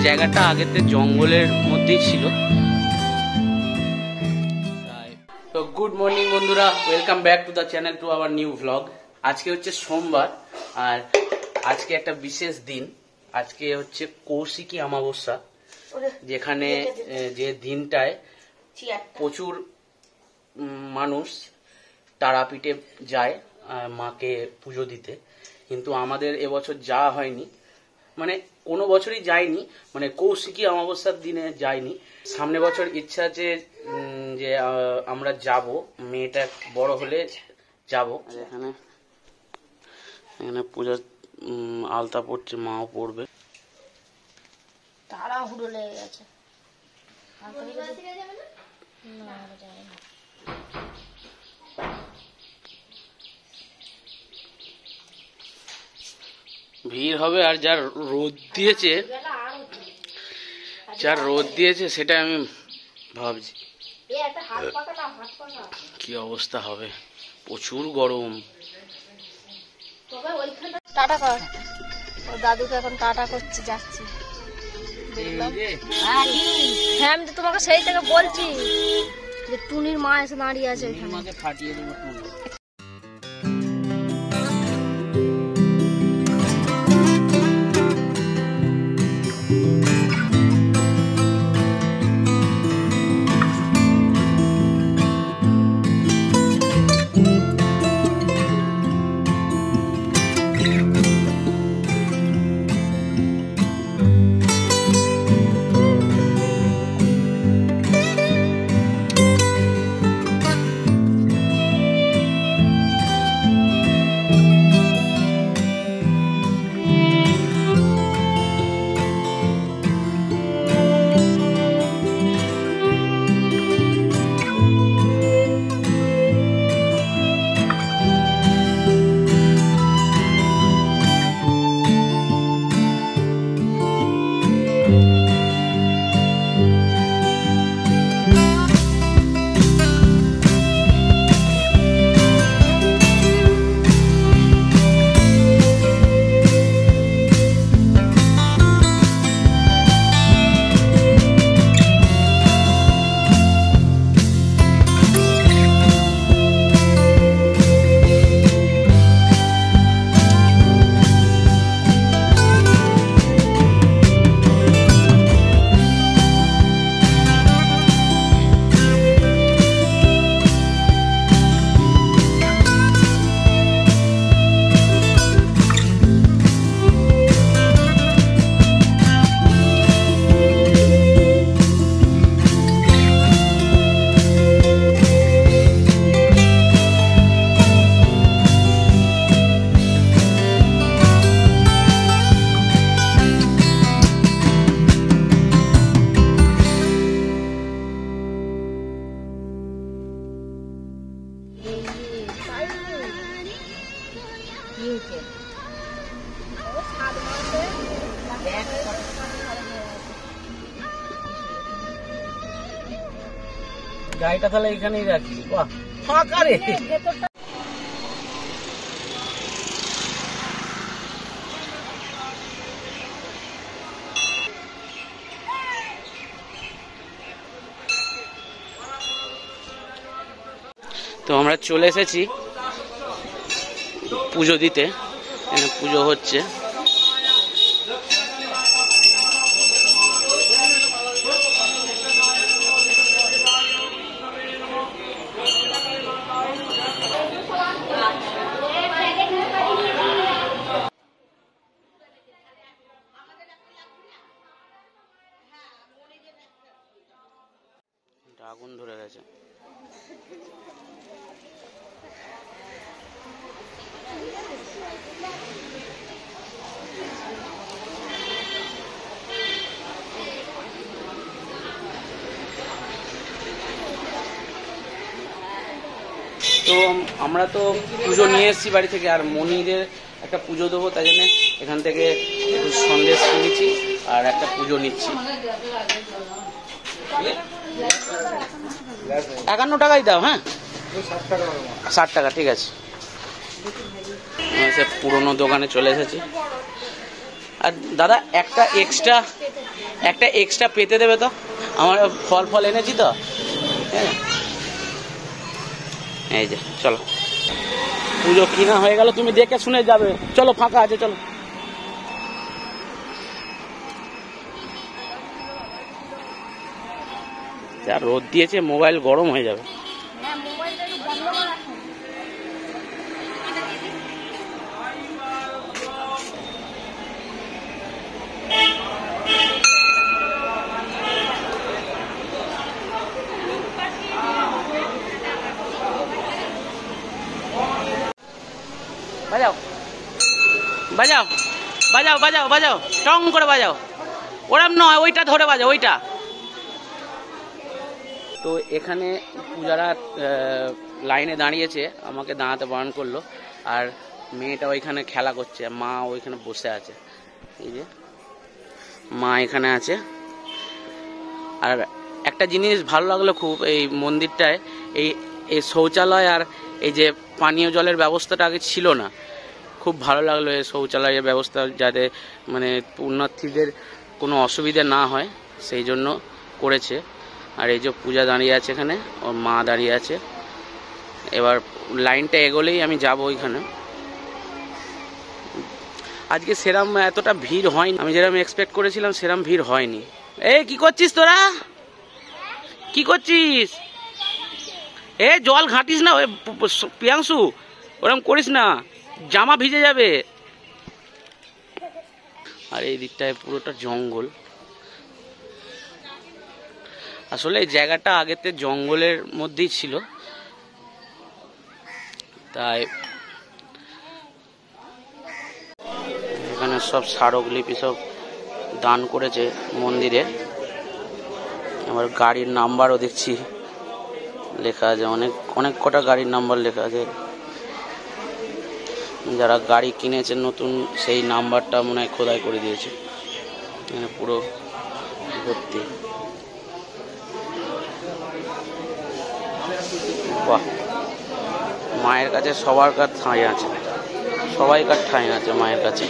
জায়গাটা আগেতে জঙ্গলের মধ্যেই ছিল। তো গুড মর্নিং বন্ধুরা, welcome back to the channel, to our new vlog. আজকে হচ্ছে সোমবার, আর আজকে একটা বিশেষ দিন। আজকে হচ্ছে কৌশিকী অমাবস্যা, যেখানে যে দিনটায় প্রচুর মানুষ তারাপীঠে যায় মাকে পুজো দিতে। কিন্তু আমাদের এবছর যাওয়া হয়নি, মানে কোনো বছরই যাইনি, মানে কৌশিকী অমাবস্যার দিনে যাইনি। সামনে বছর ইচ্ছা আছে যে আমরা যাব, মেয়েটা বড় হলে যাব। এখানে এখানে পূজার আলতা পড়ছে, মাও পড়বে। তাড়াহুড়ো লেগে গেছে। ভিড় হবে, আর যা রোদ দিয়েছে, সেটা আমি ভাবছি কি অবস্থা হবে। প্রচুর গরম। টাটা কর, দাদুকে এখন টাটা করছি, যাচ্ছি। হ্যাঁ, আমি তো তোমাকে সেই থেকে বলছি যে টুনির মা এসে দাঁড়িয়ে আছে ওইখানে। ফাটিয়ে দেবো টুনি। গাড়িটা তাহলে এখানেই রাখি। বাহ, ফাঁকা রে। তো আমরা চলে এসেছি পুজো দিতে। এখানে পুজো হচ্ছে। আগুন ধরে গেছে। তো আমরা তো পুজো নিয়ে এসেছি বাড়ি থেকে, আর মনিদের একটা পুজো দেবো, তাই জন্য এখান থেকে একটু সন্দেশ কিনেছি আর একটা পুজো নিচ্ছি। 51 টাকাই দাও। হ্যাঁ, 60 টাকা, ঠিক আছে। পুরনো দোকানে চলে এসেছি। আর দাদা একটা একটা এক্সট্রা পেতে দেবে তো, আমার ফল ফল এনেছি তো। হ্যাঁ এই যে চলো, পুজো কিনা হয়ে গেল, তুমি দেখে শুনে যাবে। চলো ফাঁকা আছে, চলো। যা রোদ দিয়েছে, মোবাইল গরম হয়ে যাবে। বাজাও বাজাও বাজাও বাজাও বাজাও, টং করে বাজাও। ওরম নয়, ওইটা ধরে বাজাও, ওইটা। তো এখানে পূজারা লাইনে দাঁড়িয়েছে, আমাকে দাঁড়াতে বারণ করলো। আর মেয়েটা ওইখানে খেলা করছে, মা ওইখানে বসে আছে। এই যে মা এখানে আছে। আর একটা জিনিস ভালো লাগলো খুব, এই মন্দিরটায় এই শৌচালয় আর এই যে পানীয় জলের ব্যবস্থাটা আগে ছিল না। খুব ভালো লাগলো এই শৌচালয়ের ব্যবস্থা, যাতে মানে পুণ্যার্থীদের কোনো অসুবিধা না হয় সেই জন্য করেছে। আর এই যে পূজা দাঁড়িয়ে আছে এখানে, ওর মা দাঁড়িয়ে আছে। এবার লাইনটা এগোলেই আমি যাব ওইখানে। আজকে সেরাম এতটা ভিড় হয়নি, আমি যেরকম এক্সপেক্ট করেছিলাম সেরাম ভিড় হয়নি। এই কি করছিস তোরা, কি করছিস? এ জল ঘাঁটিস না, ওই প্রিয়াংশু ওরকম করিস না, জামা ভিজে যাবে। আর এই দিকটায় পুরোটা জঙ্গল। আসলে এই জায়গাটা আগেতে জঙ্গলের মধ্যেই ছিল, তাই এখানে সব স্মারকলিপি সব দান করেছে মন্দিরে। আবার গাড়ির নাম্বারও দেখছি লেখা আছে, অনেক অনেক কটা গাড়ির নাম্বার লেখা আছে। যারা গাড়ি কিনেছে নতুন, সেই নাম্বারটা মনে হয় খোদাই করে দিয়েছে। এখানে পুরো ভর্তি। বাহ, মায়ের কাছে সবারকার ঠাঁই আছে, সবাইকার ঠাঁই আছে মায়ের কাছে।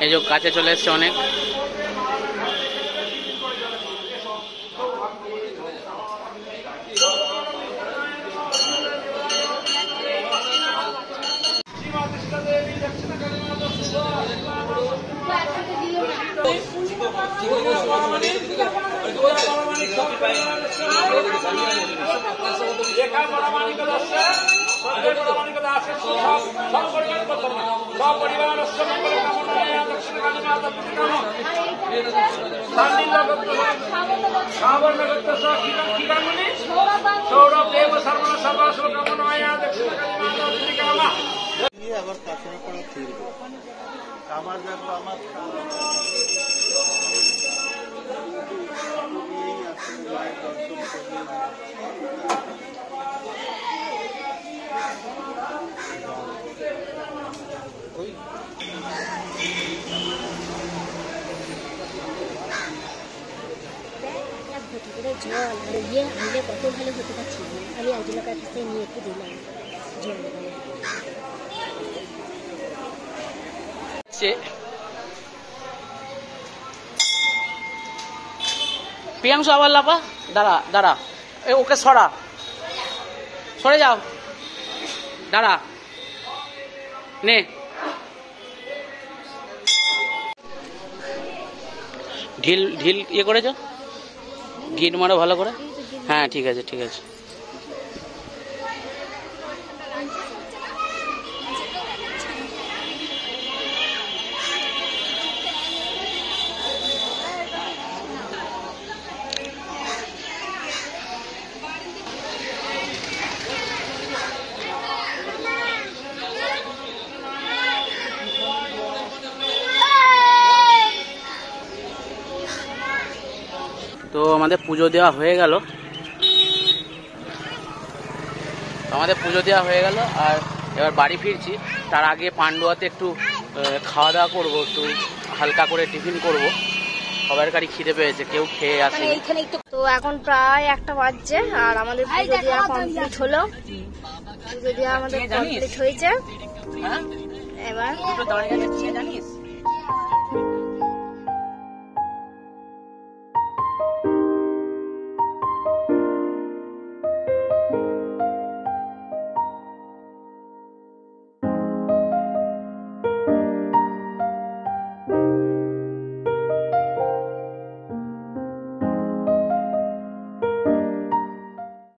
এই যে কাছে চলে এসছে অনেক। আমার দেখো আমার মায়ের দর্শন করিয়ে এটা জল আর ইয়ে আনলে কত ভালো হতে পারছি আমি একজনের কাছ থেকে নিয়ে একটু দিলাম জল প্রিয়াংশু আবার লাপা, দাঁড়া দাঁড়া, ওকে সরা, সরে যাও, দাঁড়া, নে। ঢিল ঢিল ইয়ে করেছ, গিট মারো ভালো করে। হ্যাঁ ঠিক আছে ঠিক আছে। তো আমাদের পুজো দেওয়া হয়ে গেল, আর এবার বাড়ি ফিরছি। তার আগে পান্ডুয়াতে একটু খাওয়া দাওয়া করবো, একটু হালকা করে টিফিন করব। সবার গাড়ি খিদে পেয়েছে, কেউ খেয়ে আসে। তো এখন প্রায় 1টা বাজছে আর আমাদের পুজো দেওয়া কমপ্লিট হলো। পুজো দেওয়া আমাদের কমপ্লিট হয়েছে। এবার দাঁড়িয়ে যাচ্ছে জানিস?